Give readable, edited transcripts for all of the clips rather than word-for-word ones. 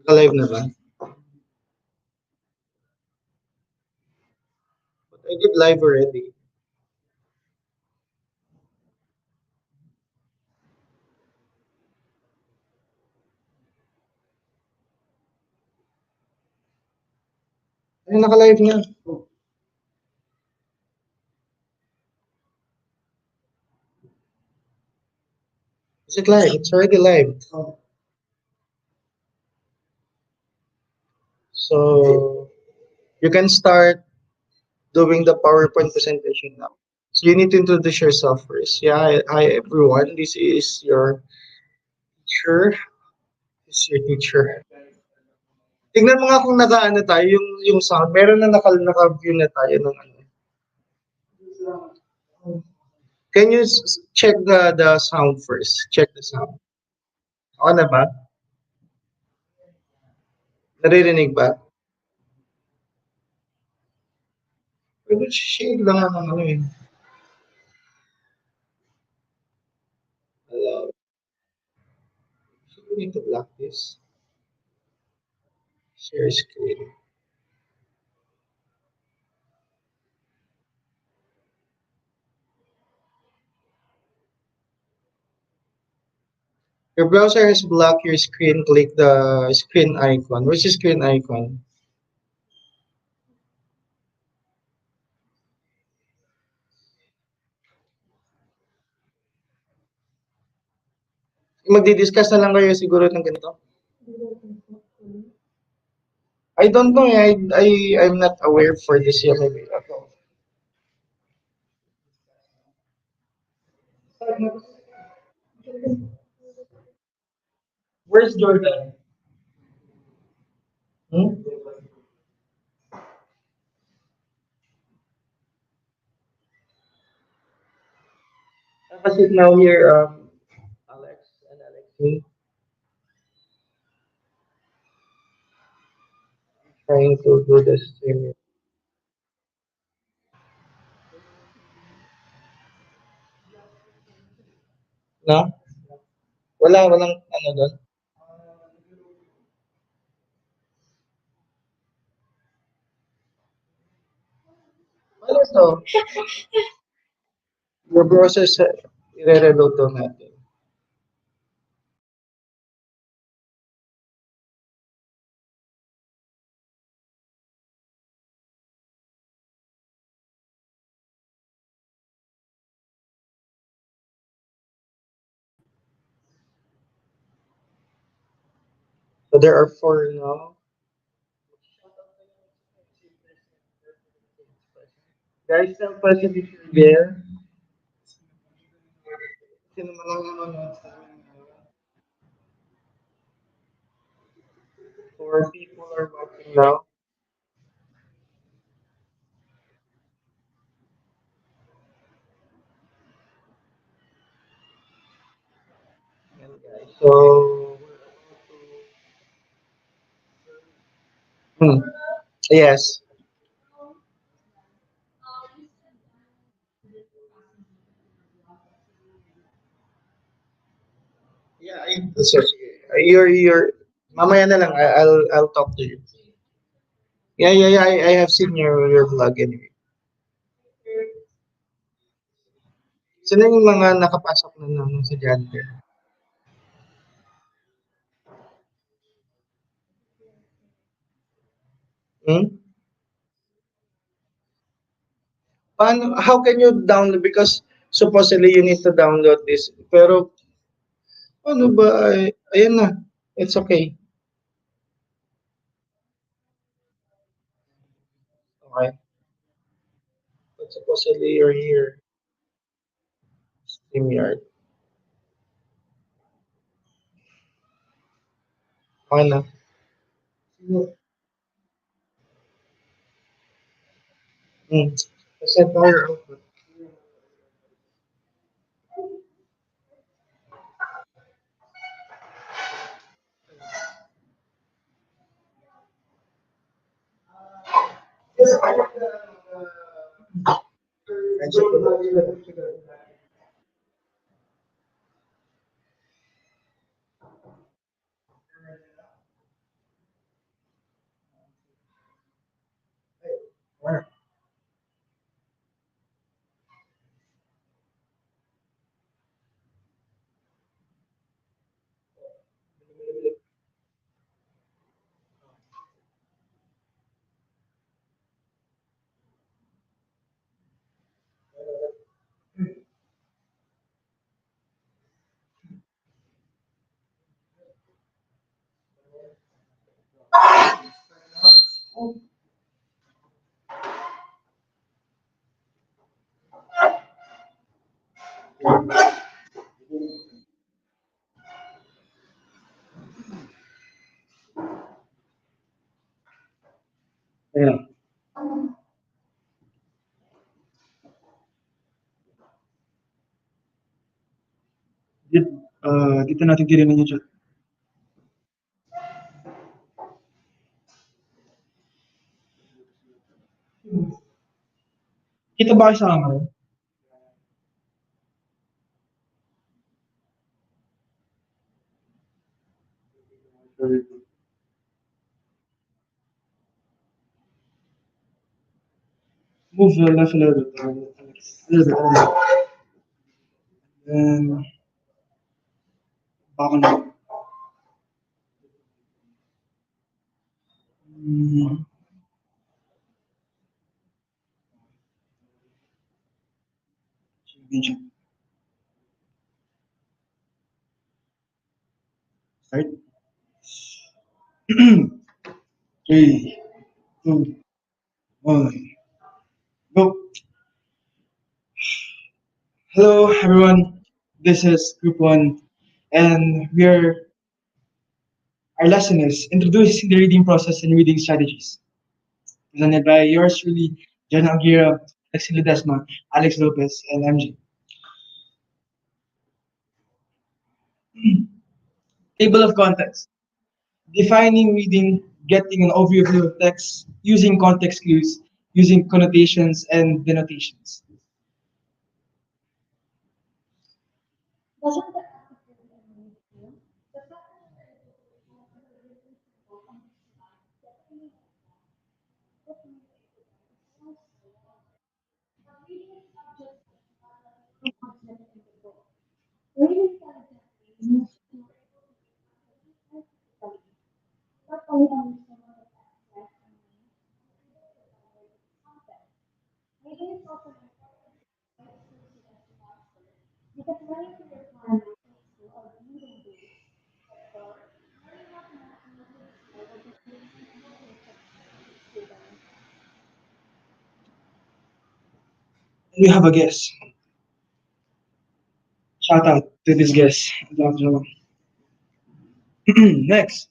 Naka-live na ba? But I did live already. Ay, naka-live na. Is it live? It's already live. So you can start doing the PowerPoint presentation now. So you need to introduce yourself first. Yeah, hi everyone. This is your teacher. This is your teacher. Tignan mo nga kung naka-ano tayo, yung sound. Meron na naka-view na tayo ng ano. Can you check the sound first? Check the sound. Oo na ba? Naririnig ba? Pero shade lang ang ano eh. Hello. So we need to block this. Share screen. Your browser has blocked your screen. Click the screen icon. Where's the screen icon? Magdi-discuss na lang kayo siguro ng ganito. I don't know. I'm not aware for this year. Maybe. Where's Jordan? Hmm? Have a seat now here, Alex and Alexi, trying to do the stream. No? Walang ano doon. Ano to? Your browser sa i-reload daw natin. So there are four now. Guys, tell person if you're there. Sino man ang nanonood sa amin ngayon? Four people are watching now. Yan guys. So, hmm. Yes. Yeah, so, you're, mamaya na lang, I'll talk to you. Yeah. I have seen your vlog anyway. Sino yung mga nakapasok na naman sa Janter? Hmm? Paano, how can you download? Because supposedly you need to download this. Pero, ano ba? Ayan na. It's okay. Okay. But supposedly you're here. StreamYard. Okay na. Hmm. Set fire output. Yes, I have the, I check the Yeah. Dito, dito natin tirinig yung chat. Kita ba kayo sa camera? Move left a little bit. A little bit. A little bit. Then, back on up. Mm, Start. 3, 2, 1. Go. Hello, everyone. This is Group 1, and our lesson is Introducing the Reading Process and Reading Strategies. Presented by yours truly, Jen Aguirre, Alexi Ledesma, Alex Lopez, and MJ. Table of contents. Defining reading, getting an overview of text, using context clues, using connotations and denotations. You have a guess. Shout out to this guest. Next.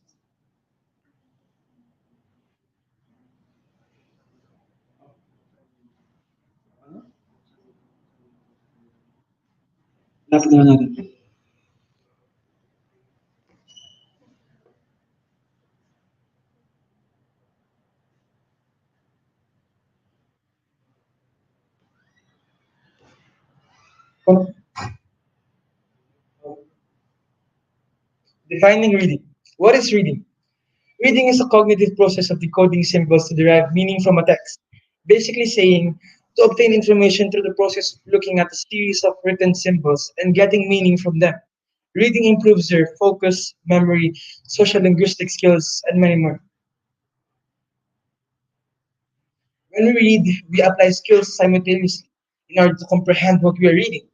Lapit naman natin. Defining reading. What is reading? Reading is a cognitive process of decoding symbols to derive meaning from a text. Basically saying to obtain information through the process of looking at a series of written symbols and getting meaning from them. Reading improves your focus, memory, social linguistic skills, and many more. When we read, we apply skills simultaneously in order to comprehend what we are reading,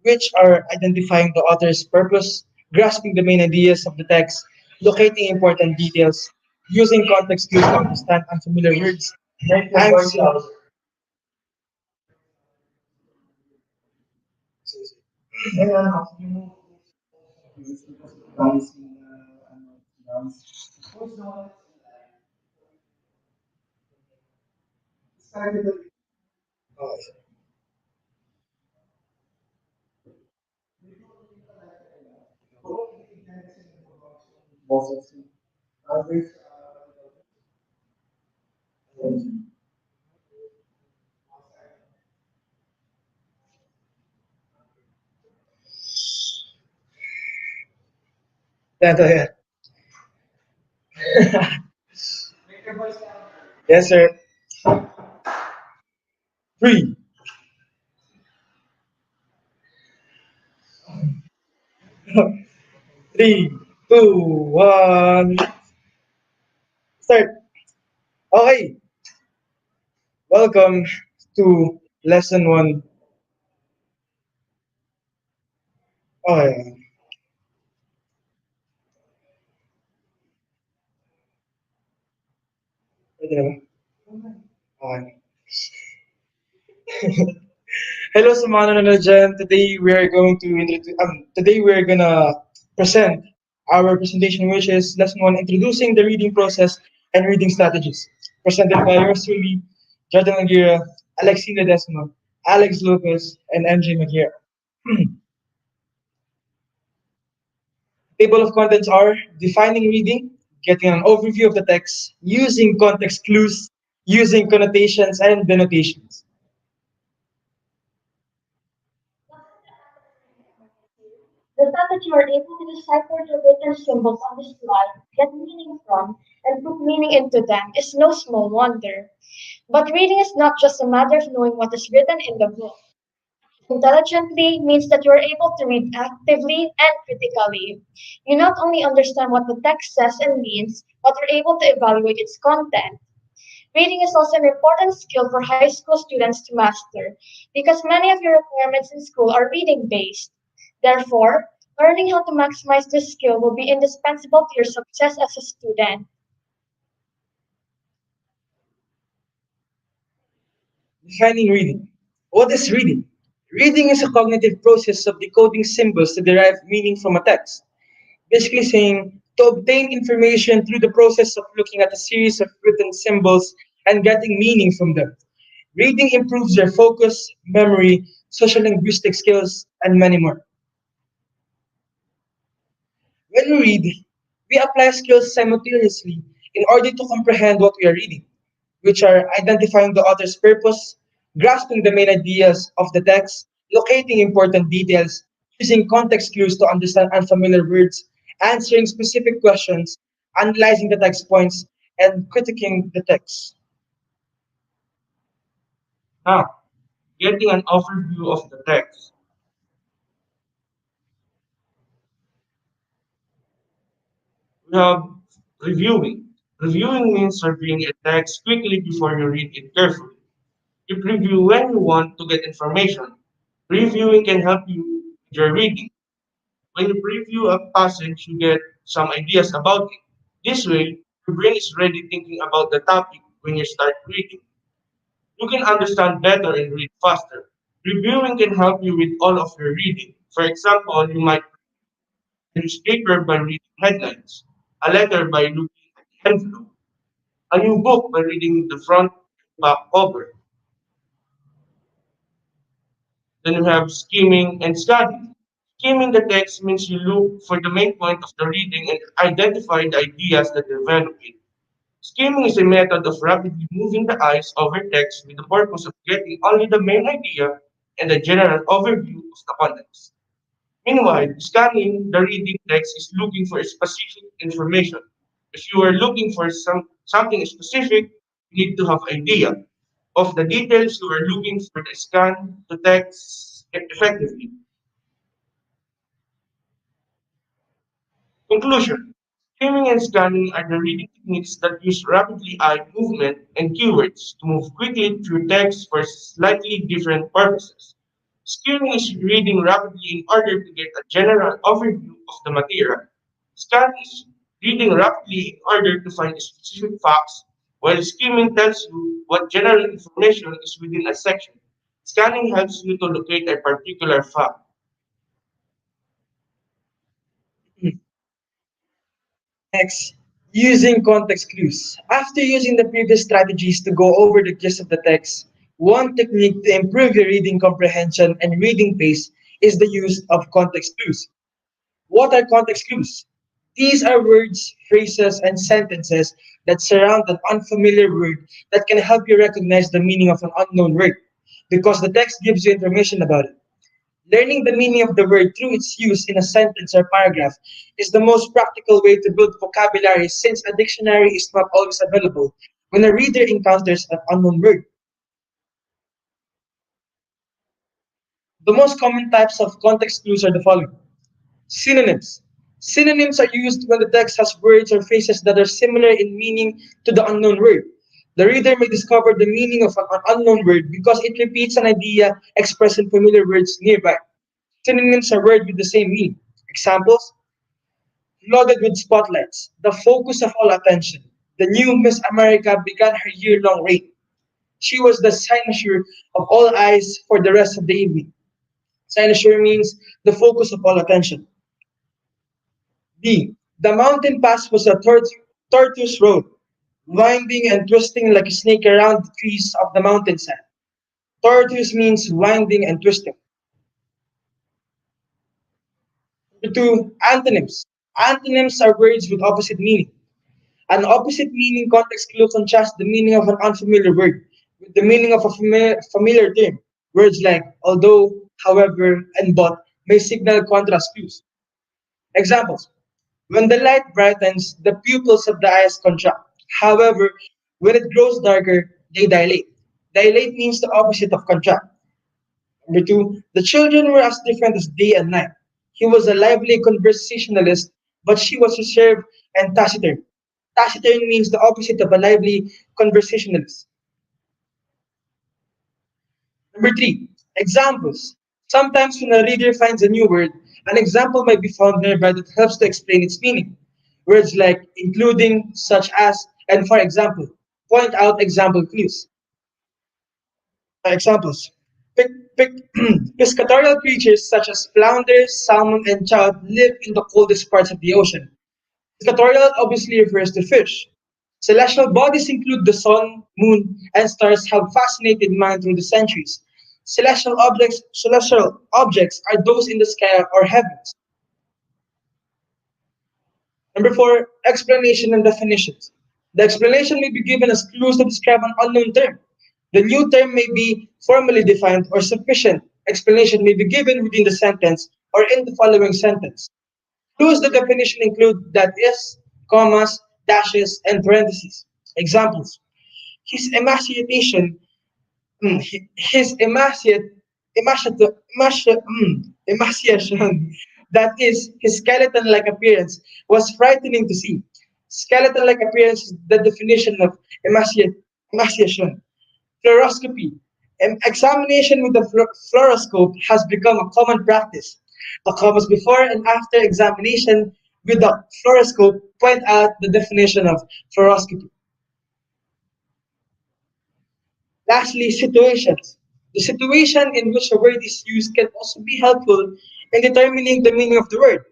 which are identifying the author's purpose, grasping the main ideas of the text, locating important details, using context clues to understand unfamiliar words, and yeah. Yes, sir. 3, 3, 2, 1. Start. Okay, welcome to lesson 1. Okay, Okay. Hello sa mga nanonood dyan. Today we are gonna present our presentation, which is lesson one, introducing the reading process and reading strategies. Presented by yours truly, Jordan Aguirre, Alexina Desmo, Alex Lopez, and MJ Maguire. Table of contents are defining reading, getting an overview of the text, using context clues, using connotations and denotations. The fact that you are able to decipher the written symbols on the slide, get meaning from, and put meaning into them is no small wonder. But reading is not just a matter of knowing what is written in the book. Intelligently means that you are able to read actively and critically. You not only understand what the text says and means, but are able to evaluate its content. Reading is also an important skill for high school students to master because many of your requirements in school are reading based. Therefore, learning how to maximize this skill will be indispensable to your success as a student. Defining reading. What is reading? Reading is a cognitive process of decoding symbols to derive meaning from a text. Basically saying to obtain information through the process of looking at a series of written symbols and getting meaning from them. Reading improves your focus, memory, social linguistic skills, and many more. When we read, we apply skills simultaneously in order to comprehend what we are reading, which are identifying the author's purpose, grasping the main ideas of the text, locating important details, using context clues to understand unfamiliar words, answering specific questions, analyzing the text points, and critiquing the text. Now, getting an overview of the text. We have reviewing. Reviewing means reviewing a text quickly before you read it carefully. You preview when you want to get information. Reviewing can help you with your reading. When you preview a passage, you get some ideas about it. This way, your brain is ready thinking about the topic when you start reading. You can understand better and read faster. Reviewing can help you with all of your reading. For example, you might read a newspaper by reading headlines, a letter by looking at the envelope, a new book by reading the front and back cover. Then you have skimming and scanning. Skimming the text means you look for the main point of the reading and identify the ideas that develop it. Skimming is a method of rapidly moving the eyes over text with the purpose of getting only the main idea and a general overview of the context. Meanwhile, scanning the reading text is looking for specific information. If you are looking for something specific, you need to have idea of the details you are looking for to scan the text effectively. Conclusion. Skimming and scanning are the reading techniques that use rapidly eye movement and keywords to move quickly through text for slightly different purposes. Skimming is reading rapidly in order to get a general overview of the material. Scanning is reading rapidly in order to find specific facts, while skimming tells you what general information is within a section. Scanning helps you to locate a particular fact. Next, using context clues. After using the previous strategies to go over the gist of the text, one technique to improve your reading comprehension and reading pace is the use of context clues. What are context clues? These are words, phrases, and sentences that surround an unfamiliar word that can help you recognize the meaning of an unknown word because the text gives you information about it. Learning the meaning of the word through its use in a sentence or paragraph is the most practical way to build vocabulary since a dictionary is not always available when a reader encounters an unknown word. The most common types of context clues are the following. Synonyms. Synonyms are used when the text has words or phrases that are similar in meaning to the unknown word. The reader may discover the meaning of an unknown word because it repeats an idea expressed in familiar words nearby. Synonyms are words with the same meaning. Examples: flooded with spotlights, the focus of all attention, The new Miss America began her year-long reign. She was the cynosure of all eyes for the rest of the evening. Cynosure means the focus of all attention. B. The mountain pass was a tortuous road, winding and twisting like a snake around the trees of the mountainside. Tortuous means winding and twisting. Number two, antonyms. Antonyms are words with opposite meaning. An opposite meaning context clue contrasts the meaning of an unfamiliar word with the meaning of a familiar term. Words like although, however, and but may signal contrast clues. Examples. When the light brightens, the pupils of the eyes contract. However, when it grows darker, they dilate. Dilate means the opposite of contract. Number two, the children were as different as day and night. He was a lively conversationalist, but she was reserved and taciturn. Taciturn means the opposite of a lively conversationalist. Number three, examples. Sometimes when a reader finds a new word, an example might be found nearby that helps to explain its meaning. Words like including, such as, and for example, point out example clues. Examples. Piscatorial creatures such as flounders, salmon, and trout live in the coldest parts of the ocean. Piscatorial obviously refers to fish. Celestial bodies include the sun, moon, and stars have fascinated man through the centuries. Celestial objects are those in the sky or heavens. Number four, explanation and definitions. The explanation may be given as clues to describe an unknown term. The new term may be formally defined or sufficient explanation may be given within the sentence or in the following sentence. Clues the definition include that is, commas, dashes, and parentheses. Examples. His emaciation, his emaciation, that is, his skeleton-like appearance, was frightening to see. Skeleton-like appearance is the definition of emaciation. Fluoroscopy. Examination with the fluoroscope has become a common practice. The commas before and after examination with the fluoroscope point out the definition of fluoroscopy. Lastly, situations. The situation in which a word is used can also be helpful in determining the meaning of the word.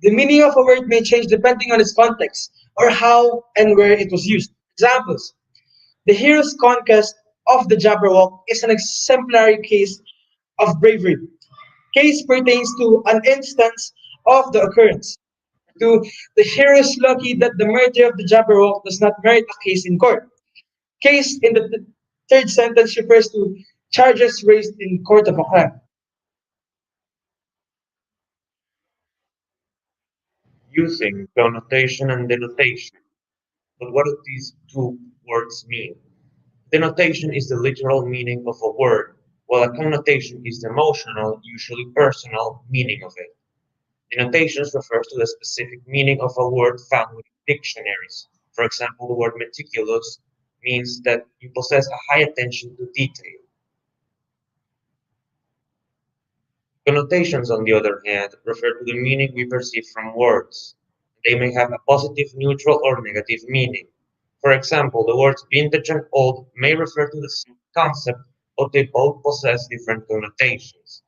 The meaning of a word may change depending on its context or how and where it was used. Examples. The hero's conquest of the Jabberwock is an exemplary case of bravery. Case pertains to an instance of the occurrence. To the hero is lucky that the murder of the Jabberwock does not merit a case in court. Case in the third sentence refers to charges raised in court of a crime. Using connotation and denotation. But what do these two words mean? Denotation is the literal meaning of a word, while a connotation is the emotional, usually personal, meaning of it. Denotations refers to the specific meaning of a word found within dictionaries. For example, the word meticulous means that you possess a high attention to detail. Connotations, on the other hand, refer to the meaning we perceive from words. They may have a positive, neutral, or negative meaning. For example, the words vintage and old may refer to the same concept, but they both possess different connotations.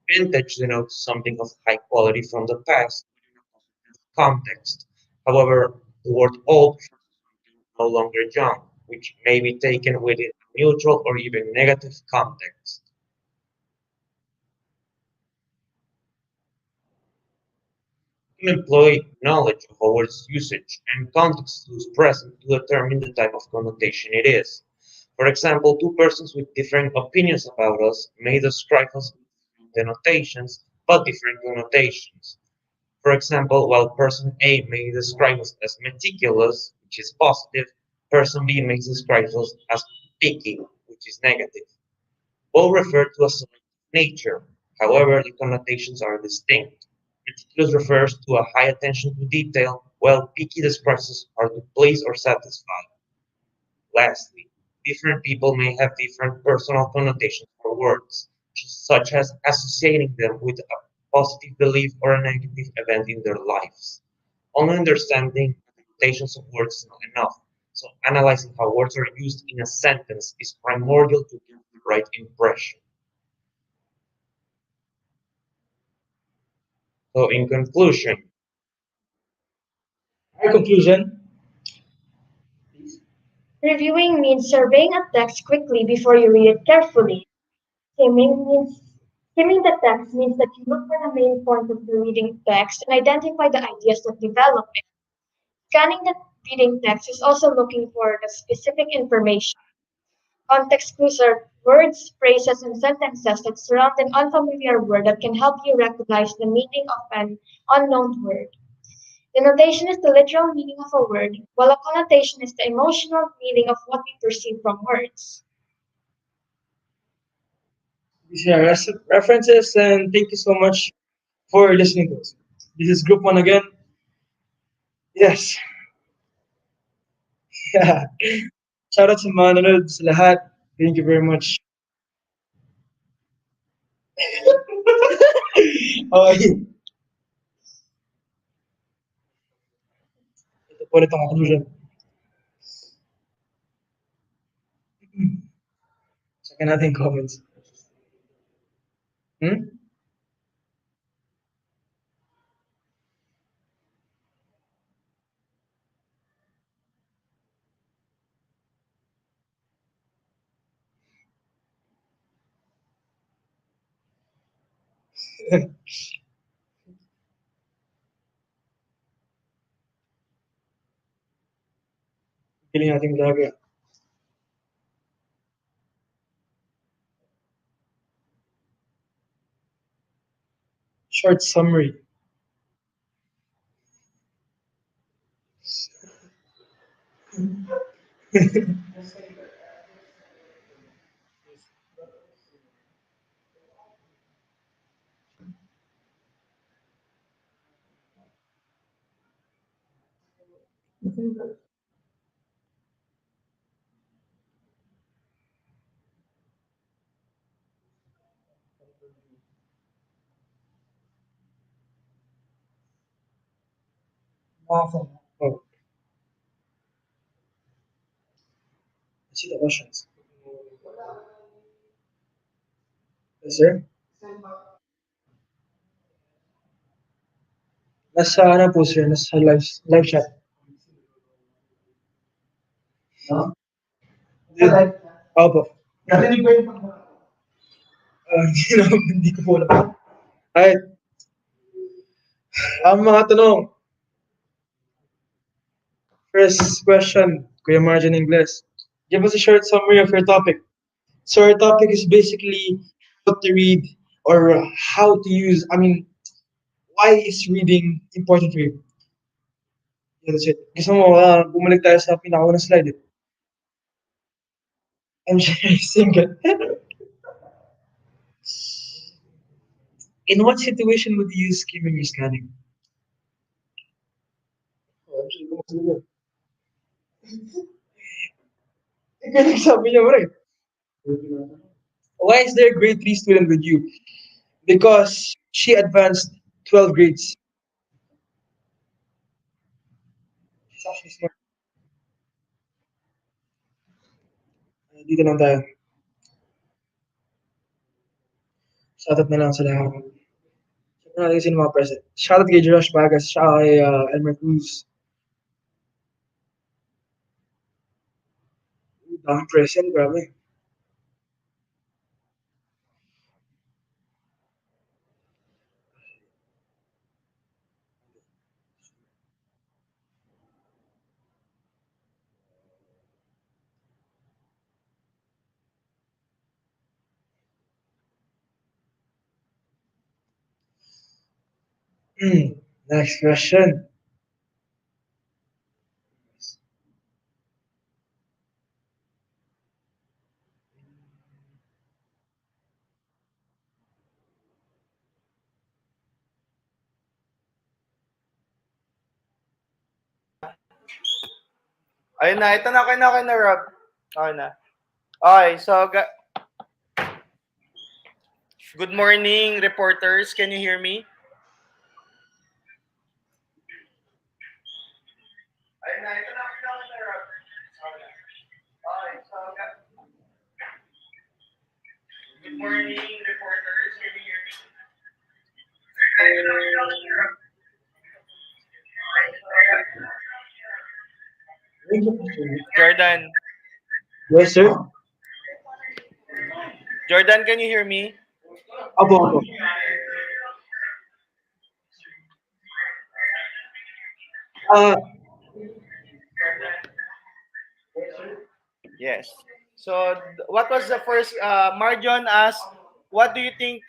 Vintage denotes something of high quality from the past within a positive context. However, the word old refers to something no longer young, which may be taken within a neutral or even negative context. You can employ knowledge of a word's usage and context clues present to determine the type of connotation it is. For example, two persons with different opinions about us may describe us with denotations but different connotations. For example, while person A may describe us as meticulous, which is positive, person B may describe us as picky, which is negative. Both refer to a selective nature; however, the connotations are distinct. Meticulous refers to a high attention to detail, while picky describes us hard to please or satisfy. Lastly, different people may have different personal connotations for words, such as associating them with a positive belief or a negative event in their lives. Only understanding the connotations of words is not enough. So analyzing how words are used in a sentence is primordial to get the right impression. So in conclusion, Our conclusion. Reviewing means surveying a text quickly before you read it carefully. Skimming the text means that you look for the main point of the reading text and identify the ideas that develop it. Scanning the reading text is also looking for the specific information. Context clues are words, phrases, and sentences that surround an unfamiliar word that can help you recognize the meaning of an unknown word. Denotation is the literal meaning of a word, while a connotation is the emotional meaning of what we perceive from words. These are references, and thank you so much for listening to us. This is Group 1 again. Yes. Shoutout sa mga nanonood sa lahat. Thank you very much. Okay. Ito po ulit ang conclusion. Check natin yung comments. Hmm? Piling natin talaga. Short summary. Awesome. Oh, let's see the questions. Yes, sir? Nasa ano po, sir? Nasa live chat. Opo. Narinig ko yung hindi ko po alam. Alright. Ang mga tanong. First question, Kuya Marjan Ingles. Give us a short summary of your topic. So our topic is basically how to read or how to use, why is reading important for you? Yeah, that's it. Gusto mo, bumalik tayo sa pinakaunang slide. I'm Jerry Single. In what situation would you use skimming or scanning? Oh, actually, kung sino yun? Ikaw nagsabi niya, pre. Why is there a grade 3 student with you? Because she advanced 12 grades. She's actually smart. Dito lang tayo. Shoutout na lang sa lahat. Shoutout natin sino mga present. Shoutout kay Josh Bagas, shoutout kay Elmer Cruz. Daming present, grabe. Next question. Ayun na, ito na, okay na, Rob. Okay na. Okay, so, good morning, reporters. Can you hear me? Ayun na, ito na, Rob. Jordan. Yes, sir. Jordan, can you hear me? Apo, apo. Uh, Yes. So, what was the first? Marjon asked, "What do you think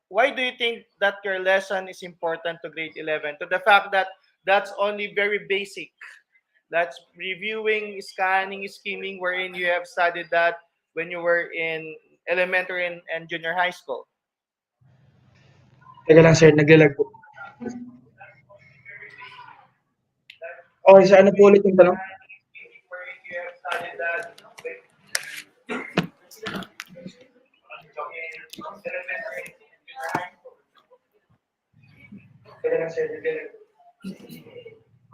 why do you think that your lesson is important to grade 11?" To the fact that that's only very basic. That's reviewing, scanning, scheming, wherein you have studied that when you were in elementary and junior high school. teka lang, sir. Naglalag po. Okay, sir. Ano po ulit yung tanong?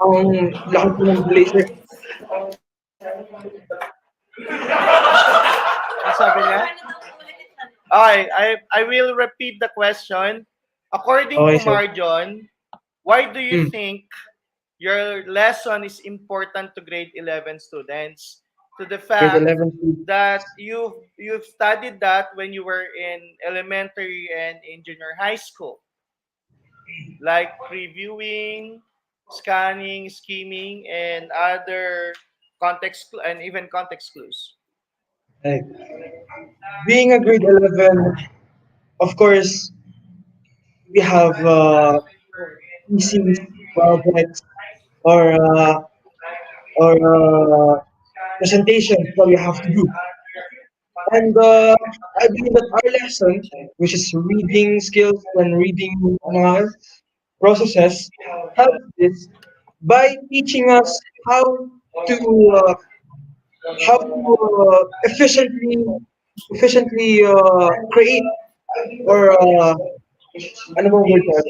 Ang laki po ng delay, sir. Ang sabi niya? Okay, I will repeat the question. According Okay, to sir. Marjon, why do you Hmm. think your lesson is important to grade 11 students? To the Grade fact 11. that you've studied that when you were in elementary and in junior high school, like previewing, scanning, scheming, and other and even context clues. Like, being a grade 11, of course, we have theses, projects, or presentations that we have to do. And I believe that our lesson, which is reading skills and reading processes, helps this by teaching us to uh, efficiently create or ano bang word na?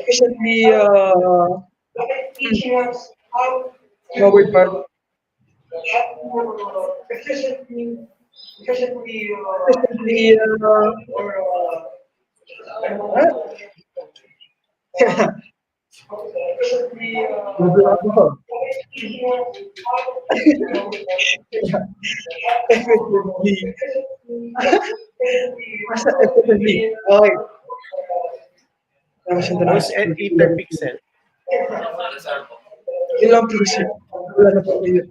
Efficiently ano word pa? Efficiently Nabula ako. Efficiently. Basta efficiently. Okay. Tapos yung tanong. Who's Ether Pixel? Yun lang po sir. Wala na po yun.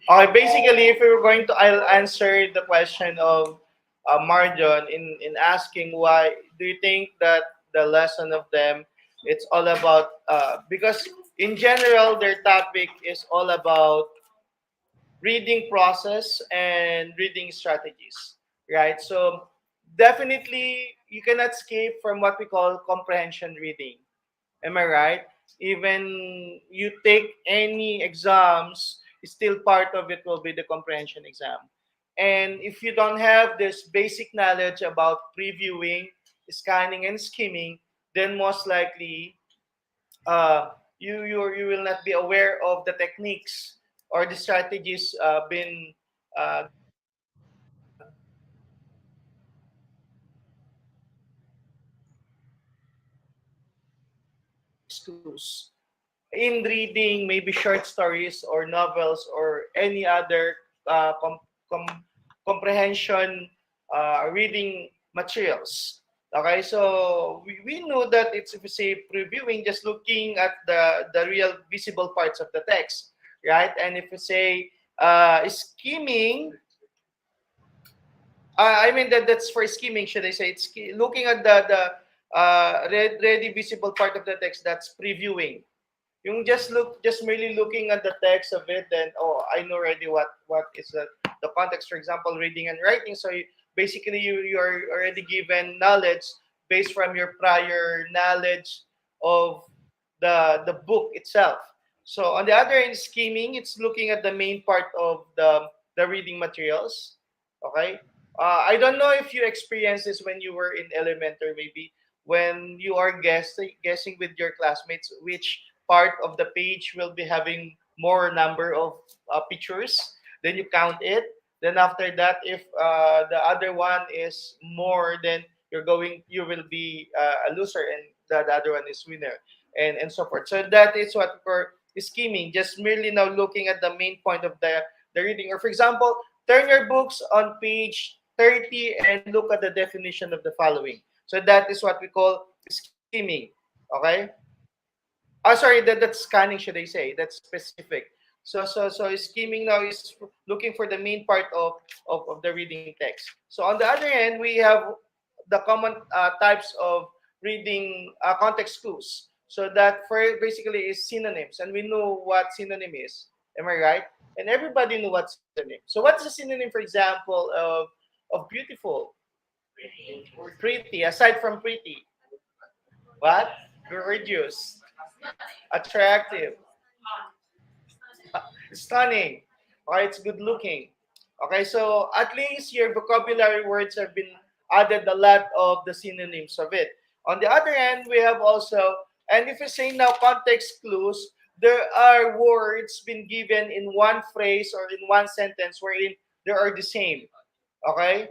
Okay, basically, if we were going to, I'll answer the question of Marjon in asking why do you think that the lesson of them it's all about because in general their topic is all about reading process and reading strategies, right? So definitely you cannot escape from what we call comprehension reading. Am I right? Even you take any exams, still part of it will be the comprehension exam. And if you don't have this basic knowledge about previewing, scanning, and skimming, then most likely you will not be aware of the techniques or the strategies been uh, schools in reading maybe short stories or novels or any other com- comprehension reading materials. Okay, so we know that it's if you say previewing, just looking at the real visible parts of the text, right? And if you say skimming, I mean that's for skimming. Should I say it's looking at the ready visible part of the text? That's previewing. Yung just merely looking at the text of it, then oh, I know already what is the context. For example, reading and writing. So basically, you are already given knowledge based from your prior knowledge of the book itself. So on the other end, scheming, it's looking at the main part of the reading materials. Okay. I don't know if you experienced this when you were in elementary, maybe when you are guessing with your classmates which part of the page will be having more number of pictures. Then you count it. Then after that, if the other one is more, then you will be a loser, and the other one is winner, and so forth. So that is what we're scheming. Just merely now looking at the main point of the reading. Or for example, turn your books on page 30 and look at the definition of the following. So that is what we call scheming. Okay. Oh, sorry, that's scanning, should I say? That's specific. So scheming now is looking for the main part of the reading text. So on the other hand, we have the common types of reading context clues. So that for basically is synonyms, and we know what synonym is. Am I right? And everybody knew what synonym. So what's the synonym, for example, of beautiful? Pretty. Aside from pretty, what? Gorgeous, attractive, stunning. Okay, it's good looking. Okay, so at least your vocabulary words have been added a lot of the synonyms of it. On the other hand, we have also, and if you say now context clues, there are words been given in one phrase or in one sentence wherein they are the same. Okay,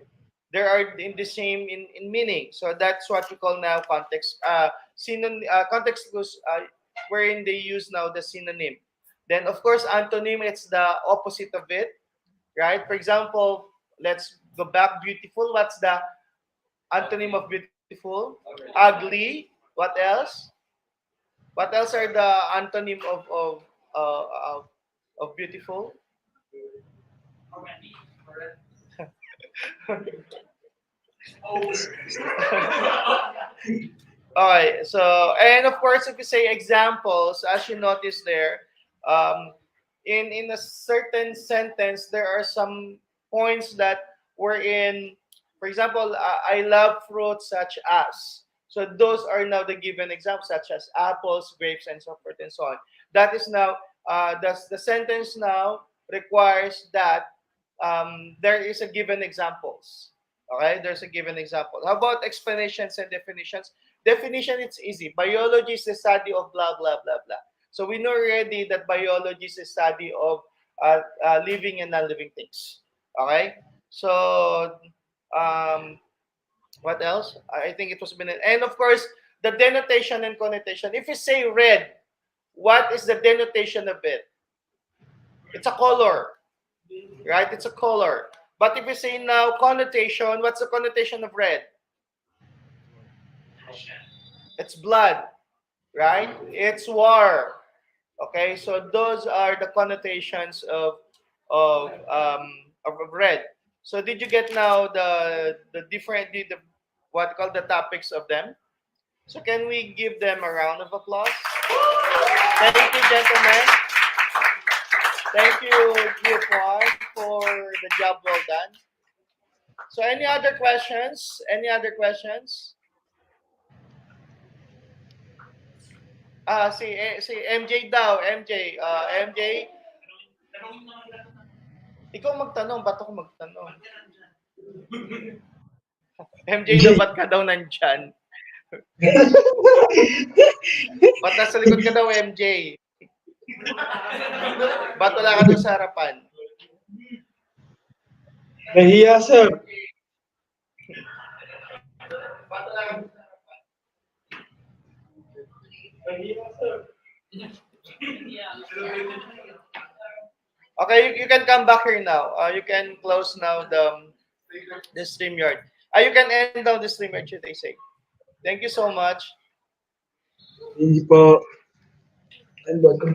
they are in the same in meaning. So that's what we call now context clues, wherein they use now the synonym. Then of course antonym, it's the opposite of it, right? For example, let's go back. Beautiful. What's the antonym of beautiful? Ugly. What else? What else are the antonym of beautiful? Okay, so and of course, if you say examples, as you notice there, um, in a certain sentence, there are some points that were in. For example, I love fruits such as. So those are now the given examples, such as apples, grapes, and so forth and so on. That is now the sentence now requires that there is a given examples. Okay, there's a given example. How about explanations and definitions? Definition, it's easy. Biology is the study of blah, blah, blah, blah. So we know already that biology is the study of living and non-living things. Okay? So, um, what else? I think it was been, and of course, the denotation and connotation. If you say red, what is the denotation of it? It's a color, right? It's a color. But if you say now connotation, what's the connotation of red? It's blood, right? It's war. Okay, so those are the connotations of red. So did you get now the different the what called the topics of them? So can we give them a round of applause? Thank you, gentlemen. Thank you, Giofwan, for the job well done. So any other questions? Any other questions? Si MJ daw, MJ. MJ, ikaw magtanong, ba't ako magtanong? MJ daw, ba't ka daw nandyan? Ba't nasa likod ka daw, MJ? Ba't wala ka doon sa harapan? Nahiya, sir. Ba't wala ka doon sa harapan? Nahiya, sir. Okay, you can come back here now. You can close now the StreamYard. You can end down the StreamYard, should I say. Thank you so much. Hindi po. Ano ba ito?